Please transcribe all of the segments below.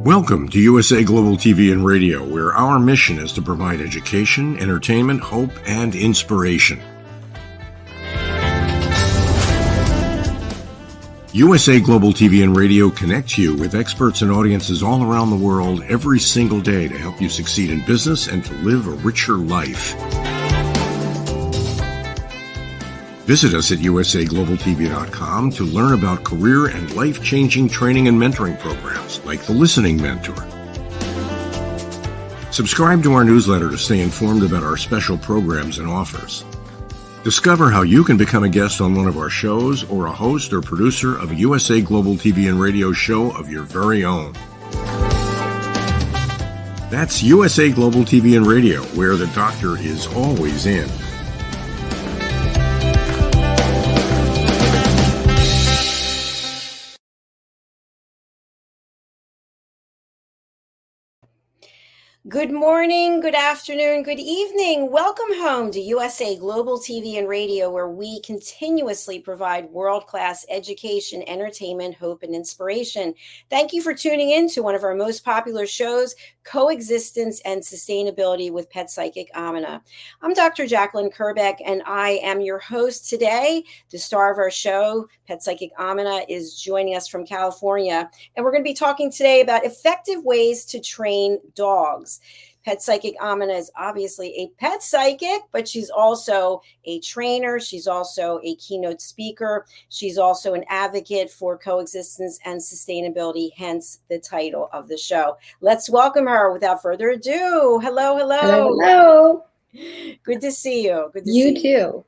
Welcome to USA Global TV and Radio, where our mission is to provide education, entertainment, hope, and inspiration. USA Global TV and Radio connects you with experts and audiences all around the world every single day to help you succeed in business and to live a richer life. Visit us at usaglobaltv.com to learn about career and life-changing training and mentoring programs like the Listening Mentor. Subscribe to our newsletter to stay informed about our special programs and offers. Discover how you can become a guest on one of our shows or a host or producer of a USA Global TV and Radio show of your very own. That's USA Global TV and Radio, where the doctor is always in. Good morning, good afternoon, good evening. Welcome home to USA Global TV and Radio, where we continuously provide world-class education, entertainment, hope, and inspiration. Thank you for tuning in to one of our most popular shows, Coexistence and Sustainability with Pet Psychic Aminah. I'm Dr. Jacalyn Kerbeck, and I am your host today. The star of our show, Pet Psychic Aminah, is joining us from California, and we're going to be talking today about effective ways to train dogs. Pet Psychic Aminah is obviously a pet psychic, but she's also a trainer. She's also a keynote speaker. She's also an advocate for coexistence and sustainability, hence the title of the show. Let's welcome her without further ado. Hello, hello. Hello. Good to see you. Good to see you. You too.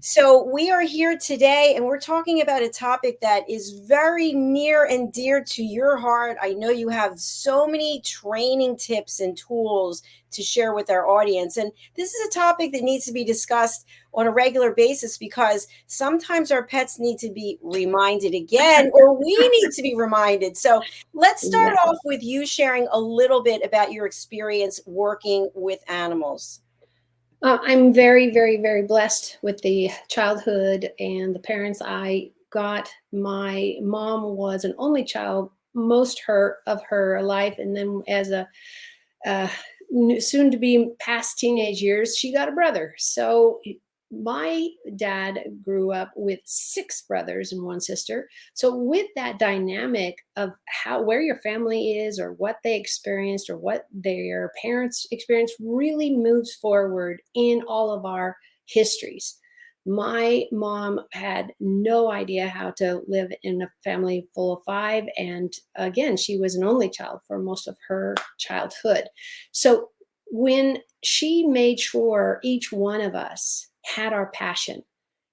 So we are here today and we're talking about a topic that is very near and dear to your heart. I know you have so many training tips and tools to share with our audience. And this is a topic that needs to be discussed on a regular basis because sometimes our pets need to be reminded again, or we need to be reminded. So let's start off with you sharing a little bit about your experience working with animals. I'm very, very, very blessed with the childhood and the parents I got. My mom was an only child most of her life. And then as a soon to be past teenage years, she got a brother. So my dad grew up with 6 brothers and 1 sister. So with that dynamic of where your family is or what they experienced or what their parents experienced really moves forward in all of our histories. My mom had no idea how to live in a family full of 5. And again, she was an only child for most of her childhood. So when she made sure each one of us had our passion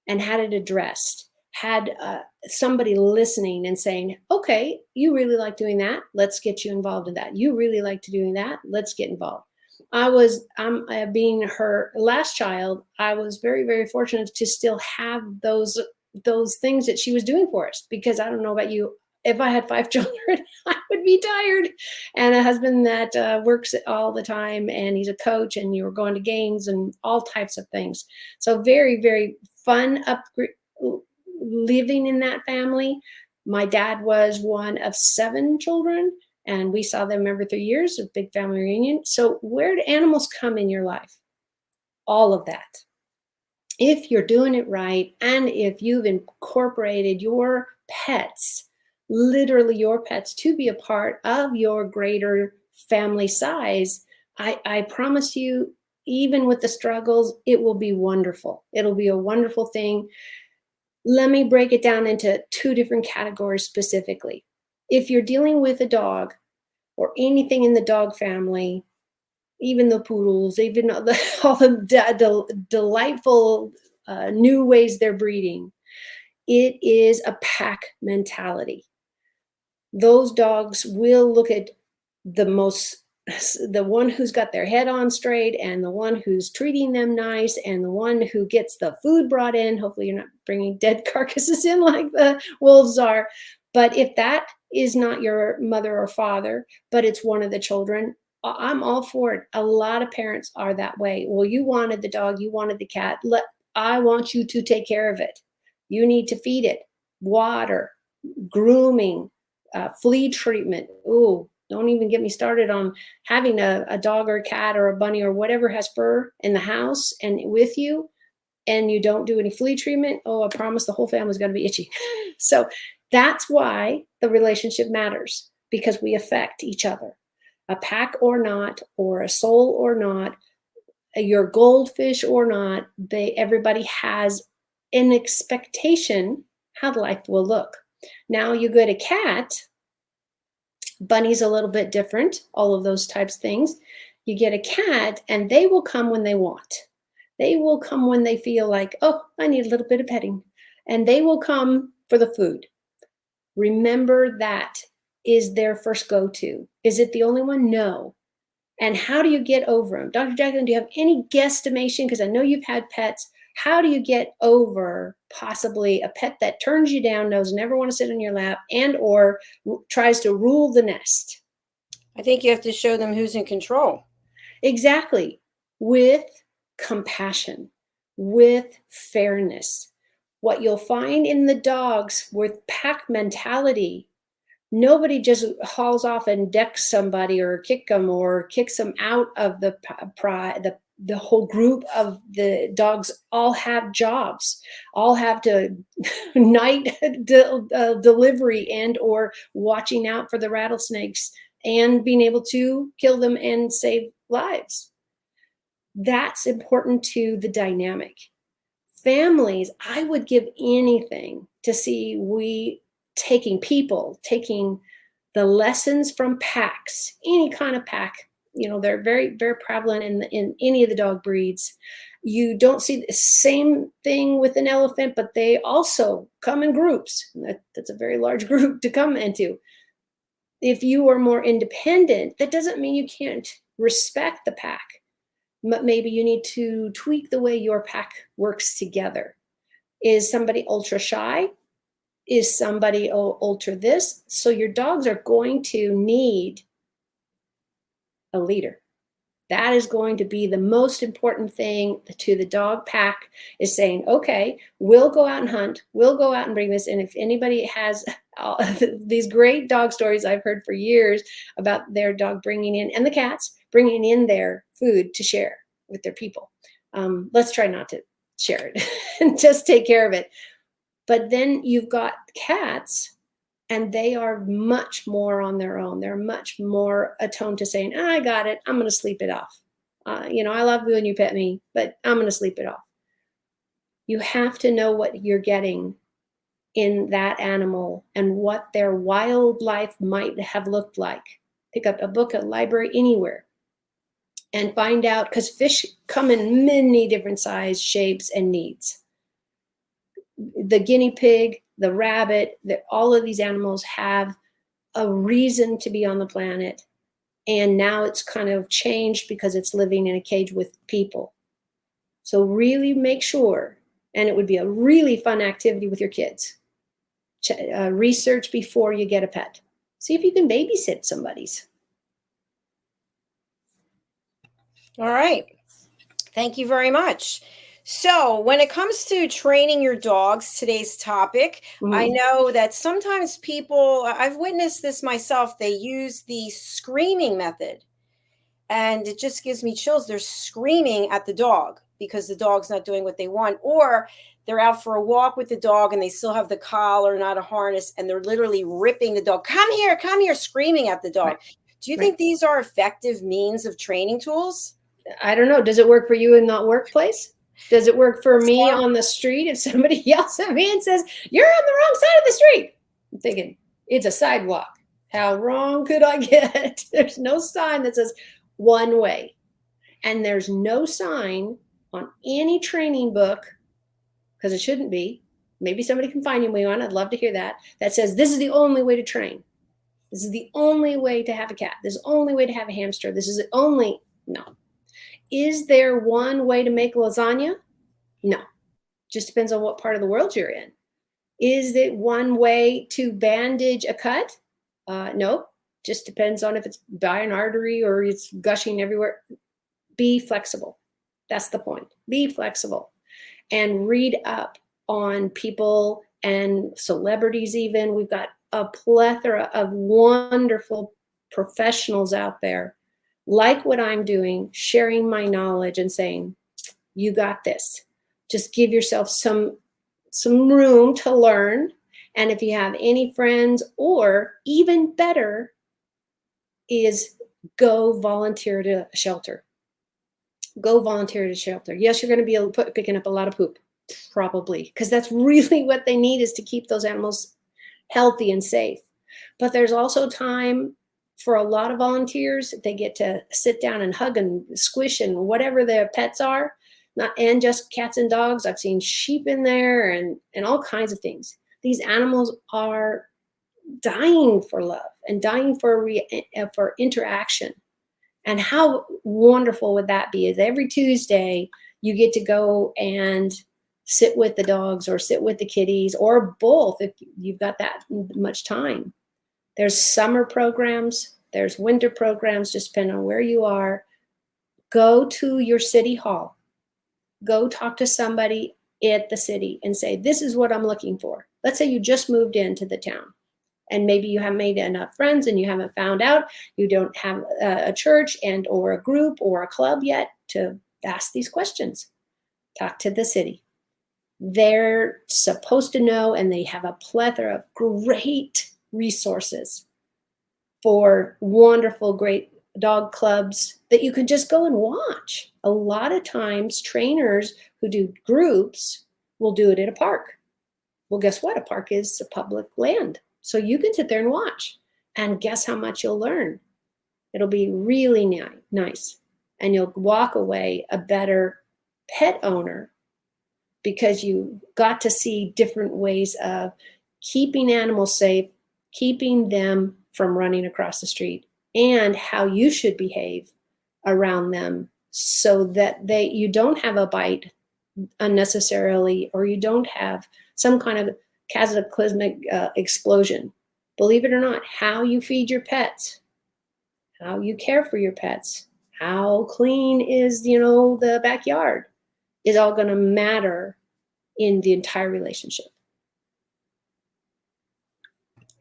and had it addressed, had somebody listening and saying, okay, you really like doing that. Let's get you involved in that. You really like to doing that. Let's get involved. Being her last child, I was very, very fortunate to still have those things that she was doing for us, because I don't know about you, if I had 5 children, I would be tired. And a husband that works all the time, and he's a coach, and you were going to games and all types of things. So very, very fun living in that family. My dad was one of 7 children, and we saw them every 3 years, a big family reunion. So where do animals come in your life? All of that. If you're doing it right, and if you've incorporated your pets, literally your pets, to be a part of your greater family size, I promise you, even with the struggles, it will be wonderful. It'll be a wonderful thing. Let me break it down into 2 different categories specifically. If you're dealing with a dog or anything in the dog family, even the poodles, even all the delightful new ways they're breeding, it is a pack mentality. Those dogs will look at the one who's got their head on straight, and the one who's treating them nice, and the one who gets the food brought in. Hopefully you're not bringing dead carcasses in like the wolves are. But if that is not your mother or father, but it's one of the children, I'm all for it. A lot of parents are that way. Well, you wanted the dog, you wanted the cat. I want you to take care of it. You need to feed it, water, grooming, flea treatment. Ooh, don't even get me started on having a dog or a cat or a bunny or whatever has fur in the house and with you, and you don't do any flea treatment. Oh, I promise the whole family's going to be itchy. So that's why the relationship matters, because we affect each other. A pack or not, or a soul or not, your goldfish or not, everybody has an expectation how life will look. Now you get a cat, bunny's a little bit different, all of those types of things. You get a cat and they will come when they want. They will come when they feel like, oh, I need a little bit of petting. And they will come for the food. Remember, that is their first go-to. Is it the only one? No. And how do you get over them? Dr. Jacalyn, do you have any guesstimation? Because I know you've had pets. How do you get over possibly a pet that turns you down, knows never want to sit on your lap, and or tries to rule the nest? I think you have to show them who's in control. Exactly. With compassion, with fairness. What you'll find in the dogs with pack mentality, nobody just hauls off and decks somebody or kicks them out of the whole group of the dogs. All have jobs, all have to night delivery and or watching out for the rattlesnakes and being able to kill them and save lives. That's important to the dynamic. Families, I would give anything to see taking the lessons from packs, any kind of pack. They're very, very prevalent in any of the dog breeds. You don't see the same thing with an elephant, but they also come in groups. That's a very large group to come into. If you are more independent, that doesn't mean you can't respect the pack. But maybe you need to tweak the way your pack works together. Is somebody ultra shy? Is somebody ultra this? So your dogs are going to need a leader. That is going to be the most important thing to the dog pack, is saying, okay, we'll go out and hunt. We'll go out and bring this. And if anybody has these great dog stories I've heard for years about their dog bringing in, and the cats bringing in their food to share with their people. Let's try not to share it and just take care of it. But then you've got cats, and they are much more on their own. They're much more attuned to saying, I got it. I'm going to sleep it off. I love you and you pet me, but I'm going to sleep it off. You have to know what you're getting in that animal and what their wildlife might have looked like. Pick up a book, a library, anywhere, and find out, because fish come in many different sizes, shapes, and needs. The guinea pig, the rabbit, all of these animals have a reason to be on the planet. And now it's kind of changed because it's living in a cage with people. So really make sure, and it would be a really fun activity with your kids. Research before you get a pet. See if you can babysit somebody's. All right. Thank you very much. So, when it comes to training your dogs, today's topic, I Mhm. know that sometimes people, I've witnessed this myself, they use the screaming method. And it just gives me chills. They're screaming at the dog because the dog's not doing what they want. Or they're out for a walk with the dog and they still have the collar, not a harness, and they're literally ripping the dog. Come here, screaming at the Right, dog. Do you right. think these are effective means of training tools? I don't know. Does it work for you in the workplace? Does it work for me So, on the street if somebody yells at me and says, "You're on the wrong side of the street"? I'm thinking, it's a sidewalk. How wrong could I get? There's no sign that says one way. And there's no sign on any training book, because it shouldn't be. Maybe somebody can find me one. I'd love to hear that. That says this is the only way to train. This is the only way to have a cat. This is the only way to have a hamster. This is the only. No. Is there one way to make lasagna? No. Just depends on what part of the world you're in. Is it one way to bandage a cut? No. Just depends on if it's by an artery or it's gushing everywhere. Be flexible. That's the point. Be flexible and read up on people and celebrities, even. We've got a plethora of wonderful professionals out there, like what I'm doing, sharing my knowledge and saying, you got this. Just give yourself some room to learn. And if you have any friends, or even better, is go volunteer to a shelter. Go volunteer to shelter. Yes, you're going to be picking up a lot of poop, probably, because that's really what they need, is to keep those animals healthy and safe. But there's also time for a lot of volunteers. They get to sit down and hug and squish and whatever their pets are, not and just cats and dogs. I've seen sheep in there and all kinds of things. These animals are dying for love and dying for interaction. And how wonderful would that be? Is every Tuesday you get to go and sit with the dogs or sit with the kitties, or both if you've got that much time. There's summer programs, there's winter programs, just depending on where you are. Go to your city hall. Go talk to somebody at the city and say, this is what I'm looking for. Let's say you just moved into the town, and maybe you haven't made enough friends and you haven't found out, you don't have a church and or a group or a club yet to ask these questions. Talk to the city. They're supposed to know, and they have a plethora of great resources for wonderful, great dog clubs that you can just go and watch. A lot of times trainers who do groups will do it at a park. Well, guess what? A park is a public land. So you can sit there and watch, and guess how much you'll learn. It'll be really nice. And you'll walk away a better pet owner, because you got to see different ways of keeping animals safe, keeping them from running across the street, and how you should behave around them so that you don't have a bite unnecessarily, or you don't have some kind of cataclysmic explosion. Believe it or not, how you feed your pets, how you care for your pets, how clean is the backyard, is all going to matter in the entire relationship.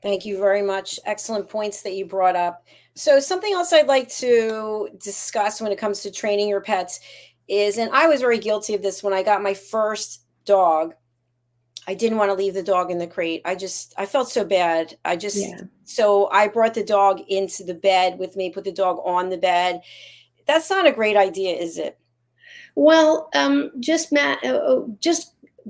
thank you very much. Excellent points that you brought up. So, something else I'd like to discuss when it comes to training your pets is, and I was very guilty of this when I got my first dog. I didn't want to leave the dog in the crate. I felt so bad. Yeah. So I brought the dog into the bed with me, put the dog on the bed. That's not a great idea, is it? Well, just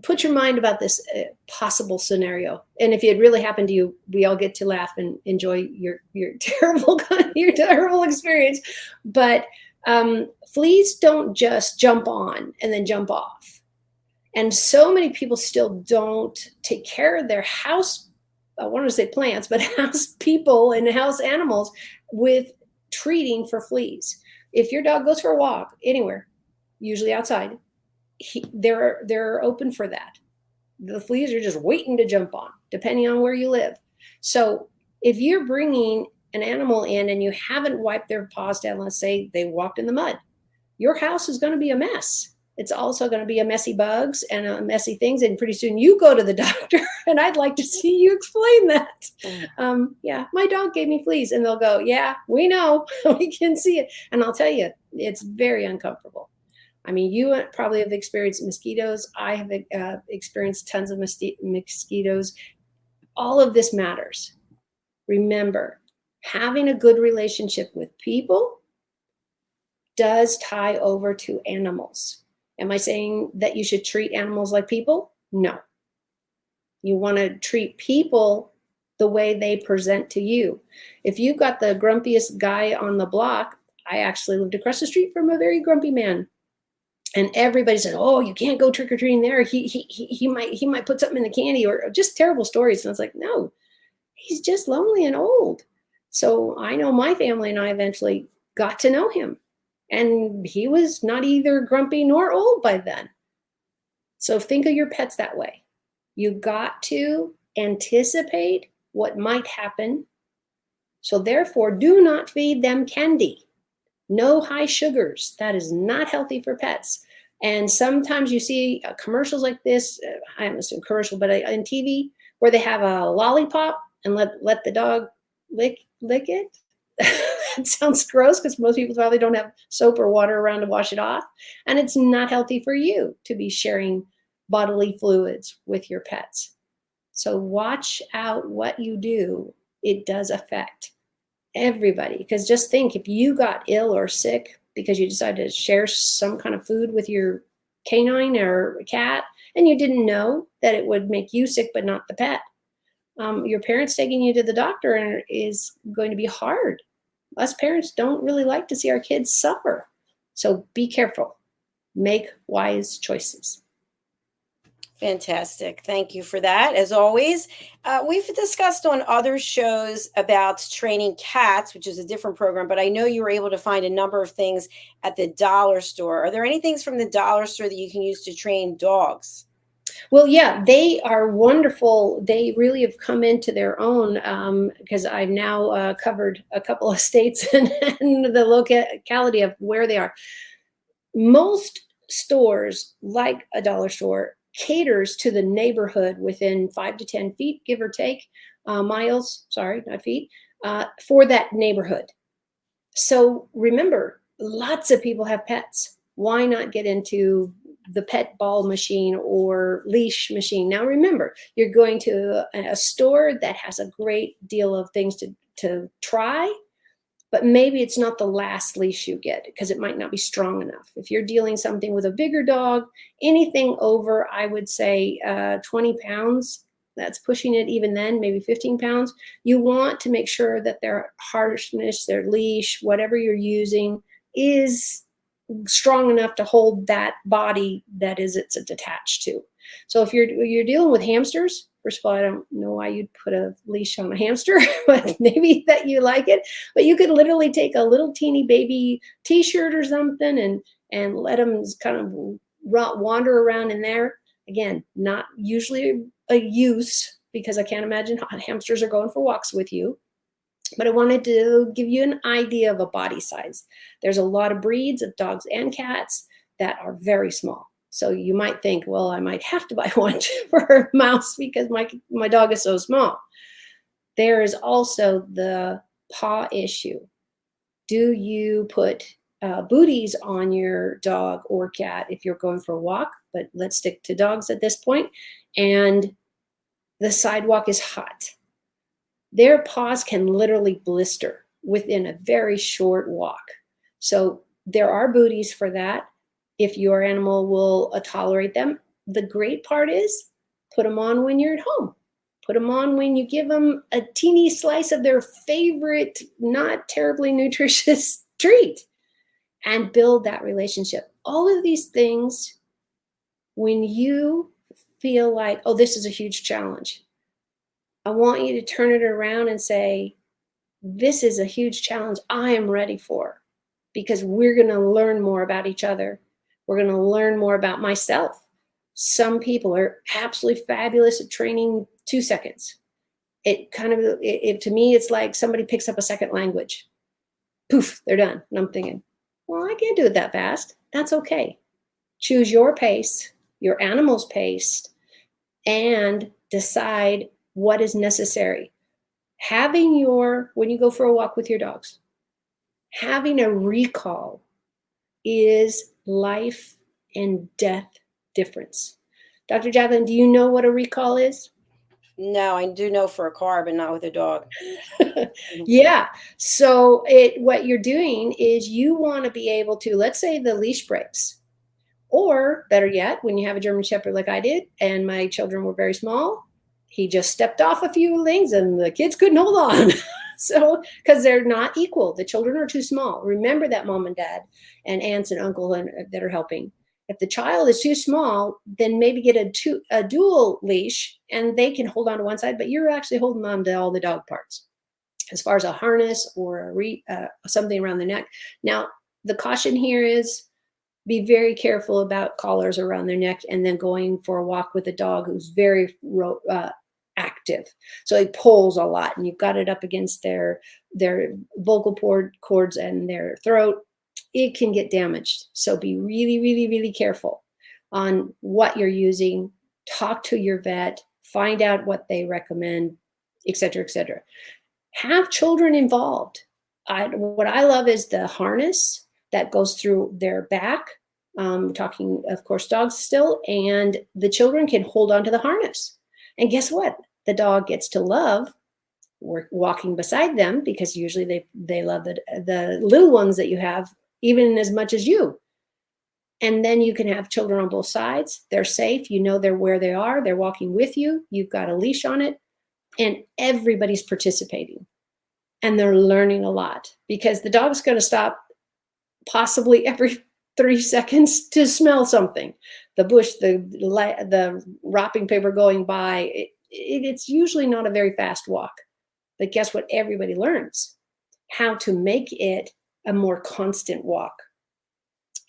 put your mind about this possible scenario, and if it really happened to you, we all get to laugh and enjoy your terrible experience. But fleas don't just jump on and then jump off, and so many people still don't take care of their house. I wanted to say plants, but house people and house animals with treating for fleas. If your dog goes for a walk anywhere, usually outside, they're open for that. The fleas are just waiting to jump on, depending on where you live. So if you're bringing an animal in and you haven't wiped their paws down, let's say they walked in the mud, your house is going to be a mess. It's also going to be a messy bugs and messy things. And pretty soon you go to the doctor, and I'd like to see you explain that. Yeah, my dog gave me fleas, and they'll go, yeah, we know, we can see it. And I'll tell you, it's very uncomfortable. I mean, you probably have experienced mosquitoes. I have experienced tons of mosquitoes. All of this matters. Remember, having a good relationship with people does tie over to animals. Am I saying that you should treat animals like people? No. You want to treat people the way they present to you. If you've got the grumpiest guy on the block, I actually lived across the street from a very grumpy man. And everybody said, oh, you can't go trick-or-treating there. He might put something in the candy, or just terrible stories. And I was like, no, he's just lonely and old. So I know my family and I eventually got to know him. And he was not either grumpy nor old by then. So think of your pets that way. You got to anticipate what might happen. So therefore, do not feed them candy. No high sugars. That is not healthy for pets. And sometimes you see commercials like this. I haven't seen a commercial, but on TV, where they have a lollipop and let the dog lick it. It sounds gross because most people probably don't have soap or water around to wash it off. And it's not healthy for you to be sharing bodily fluids with your pets. So watch out what you do. It does affect everybody. Because just think, if you got ill or sick because you decided to share some kind of food with your canine or cat, and you didn't know that it would make you sick but not the pet, your parents taking you to the doctor is going to be hard. Us parents don't really like to see our kids suffer. So be careful. Make wise choices. Fantastic. Thank you for that. As always, we've discussed on other shows about training cats, which is a different program, but I know you were able to find a number of things at the dollar store. Are there any things from the dollar store that you can use to train dogs? Well, yeah, they are wonderful. They really have come into their own because I've now covered a couple of states and the locality of where they are. Most stores, like a dollar store, caters to the neighborhood within 5 to 10 feet, give or take, miles, sorry, not feet, for that neighborhood. So remember, lots of people have pets. Why not get into the pet ball machine or leash machine? Now remember, you're going to a store that has a great deal of things to try, but maybe it's not the last leash you get because it might not be strong enough. If you're dealing something with a bigger dog, anything over, I would say 20 pounds, that's pushing it even then, maybe 15 pounds, you want to make sure that their harshness, their leash, whatever you're using is strong enough to hold that body that is it's attached to. So if you're dealing with hamsters, first of all, I don't know why you'd put a leash on a hamster, but maybe that you like it. But you could literally take a little teeny baby t-shirt or something and let them kind of wander around in there. Again, not usually a use because I can't imagine hamsters are going for walks with you. But I wanted to give you an idea of a body size. There's a lot of breeds of dogs and cats that are very small. So you might think, well, I might have to buy one for a mouse because my dog is so small. There is also the paw issue. Do you put booties on your dog or cat if you're going for a walk? But let's stick to dogs at this point. And the sidewalk is hot. Their paws can literally blister within a very short walk. So there are booties for that if your animal will tolerate them. The great part is put them on when you're at home. Put them on when you give them a teeny slice of their favorite, not terribly nutritious treat and build that relationship. All of these things, when you feel like, oh, this is a huge challenge, I want you to turn it around and say, this is a huge challenge I am ready for because we're going to learn more about each other. We're going to learn more about myself. Some people are absolutely fabulous at training 2 seconds. To me, it's like somebody picks up a second language. Poof, they're done. And I'm thinking, well, I can't do it that fast. That's okay. choose your pace, your animal's pace, and decide what is necessary. When you go for a walk with your dogs, having a recall is life and death difference. Dr. Jacalyn, do you know what a recall is? No, I do know for a car, but not with a dog. Yeah. So what you're doing is you want to be able to, let's say the leash breaks, or better yet, when you have a German Shepherd like I did, and my children were very small, he just stepped off a few things and the kids couldn't hold on. So, because they're not equal, the children are too small. Remember that, mom and dad and aunts and uncle that are helping. If the child is too small, then maybe get a dual leash and they can hold on to one side, but you're actually holding on to all the dog parts, as far as a harness or something around the neck. Now, the caution here is be very careful about collars around their neck and then going for a walk with a dog who's very active. So he pulls a lot and you've got it up against their vocal cords and their throat. It can get damaged. So be really, really, really careful on what you're using. Talk to your vet, find out what they recommend, et cetera, et cetera. Have children involved. What I love is the harness that goes through their back. Talking, of course, dogs still, and the children can hold on to the harness. And guess what? The dog gets to love walking beside them, because usually they love the little ones that you have even as much as you. And then you can have children on both sides. They're safe. You know they're where they are. They're walking with you. You've got a leash on it, and everybody's participating. And they're learning a lot, because the dog's going to stop possibly every 3 seconds to smell something. The bush, the wrapping paper going by. It's usually not a very fast walk. But guess what? Everybody learns how to make it a more constant walk.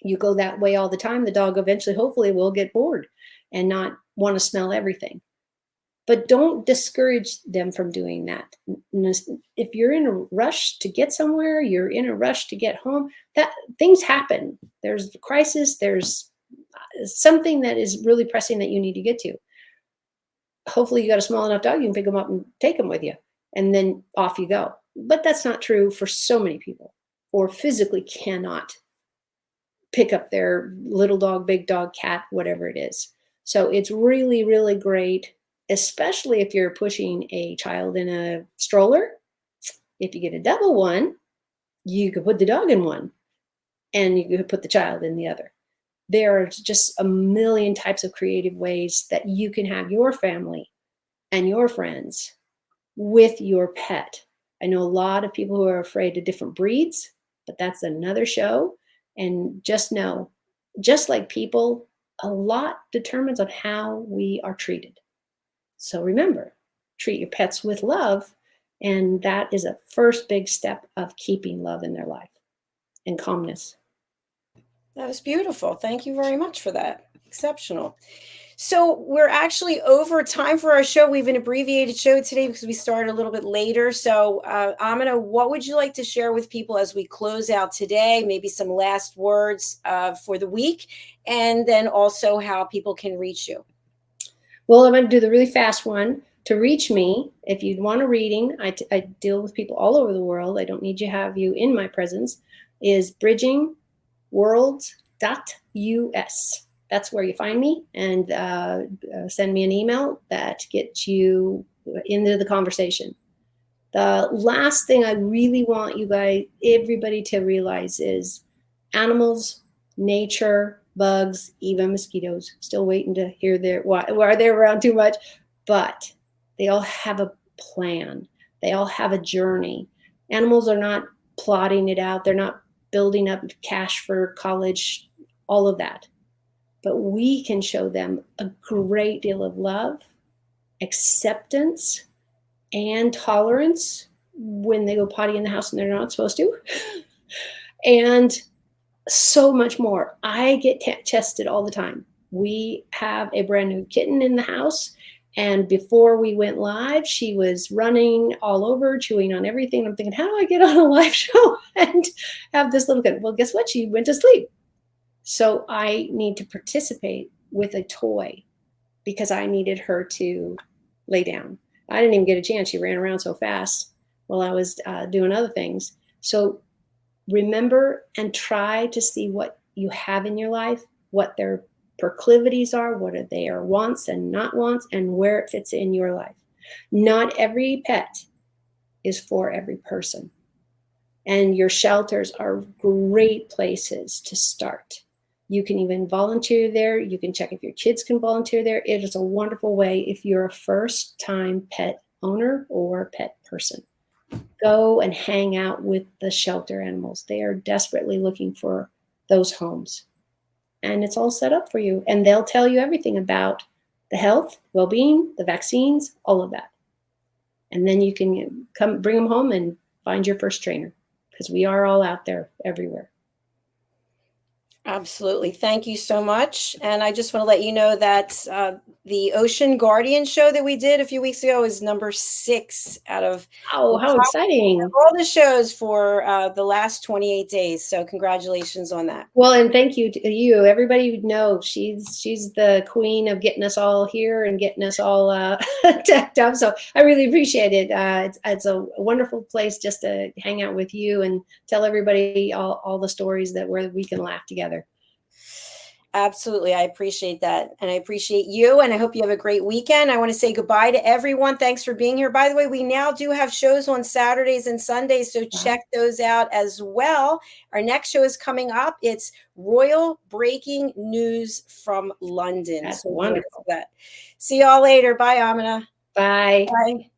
You go that way all the time, the dog eventually, hopefully, will get bored and not want to smell everything. But don't discourage them from doing that. If you're in a rush to get somewhere, you're in a rush to get home, that things happen. There's a crisis, there's something that is really pressing that you need to get to. Hopefully you got a small enough dog, you can pick them up and take them with you, and then off you go. But that's not true for so many people, or physically cannot pick up their little dog, big dog, cat, whatever it is. So it's really, really great, especially if you're pushing a child in a stroller. If you get a double one, you could put the dog in one and you could put the child in the other. There are just a million types of creative ways that you can have your family and your friends with your pet. I know a lot of people who are afraid of different breeds, but that's another show. And just know, just like people, a lot determines on how we are treated. So remember, treat your pets with love, and that is a first big step of keeping love in their life and calmness. That was beautiful. Thank you very much for that. Exceptional. So we're actually over time for our show. We have an abbreviated show today because we started a little bit later. So Aminah, what would you like to share with people as we close out today? Maybe some last words for the week, and then also how people can reach you. Well, I'm going to do the really fast one. To reach me, if you want a reading, I deal with people all over the world. I don't need to have you in my presence, is bridgingworlds.us. That's where you find me, and send me an email that gets you into the conversation. The last thing I really want you guys, everybody, to realize is animals, nature, bugs, even mosquitoes, still waiting to hear why they're around too much, but they all have a plan. They all have a journey. Animals are not plotting it out. They're not building up cash for college, all of that. But we can show them a great deal of love, acceptance, and tolerance when they go potty in the house and they're not supposed to, and so much more. I get tested all the time. We have a brand new kitten in the house, and before we went live, she was running all over, chewing on everything. I'm thinking, how do I get on a live show and have this little kitten? Well, guess what? She went to sleep. So I need to participate with a toy because I needed her to lay down. I didn't even get a chance. She ran around so fast while I was doing other things. So remember and try to see what you have in your life, what their proclivities are, what are their wants and not wants, and where it fits in your life. Not every pet is for every person. And your shelters are great places to start. You can even volunteer there. You can check if your kids can volunteer there. It is a wonderful way if you're a first-time pet owner or pet person. Go and hang out with the shelter animals. They are desperately looking for those homes. And it's all set up for you. And they'll tell you everything about the health, well-being, the vaccines, all of that. And then you can come bring them home and find your first trainer, because we are all out there everywhere. Absolutely. Thank you so much. And I just want to let you know that the Ocean Guardian show that we did a few weeks ago is number 6 out of Oh, how exciting. all the shows for the last 28 days. So congratulations on that. Well, and thank you to you. Everybody knows she's the queen of getting us all here and getting us all decked up. So I really appreciate it. It's a wonderful place just to hang out with you and tell everybody all the stories where we can laugh together. Absolutely. I appreciate that. And I appreciate you. And I hope you have a great weekend. I want to say goodbye to everyone. Thanks for being here. By the way, we now do have shows on Saturdays and Sundays, so check those out as well. Our next show is coming up. It's Royal Breaking News from London. That's so wonderful. that. See y'all later. Bye, Aminah. Bye. Bye.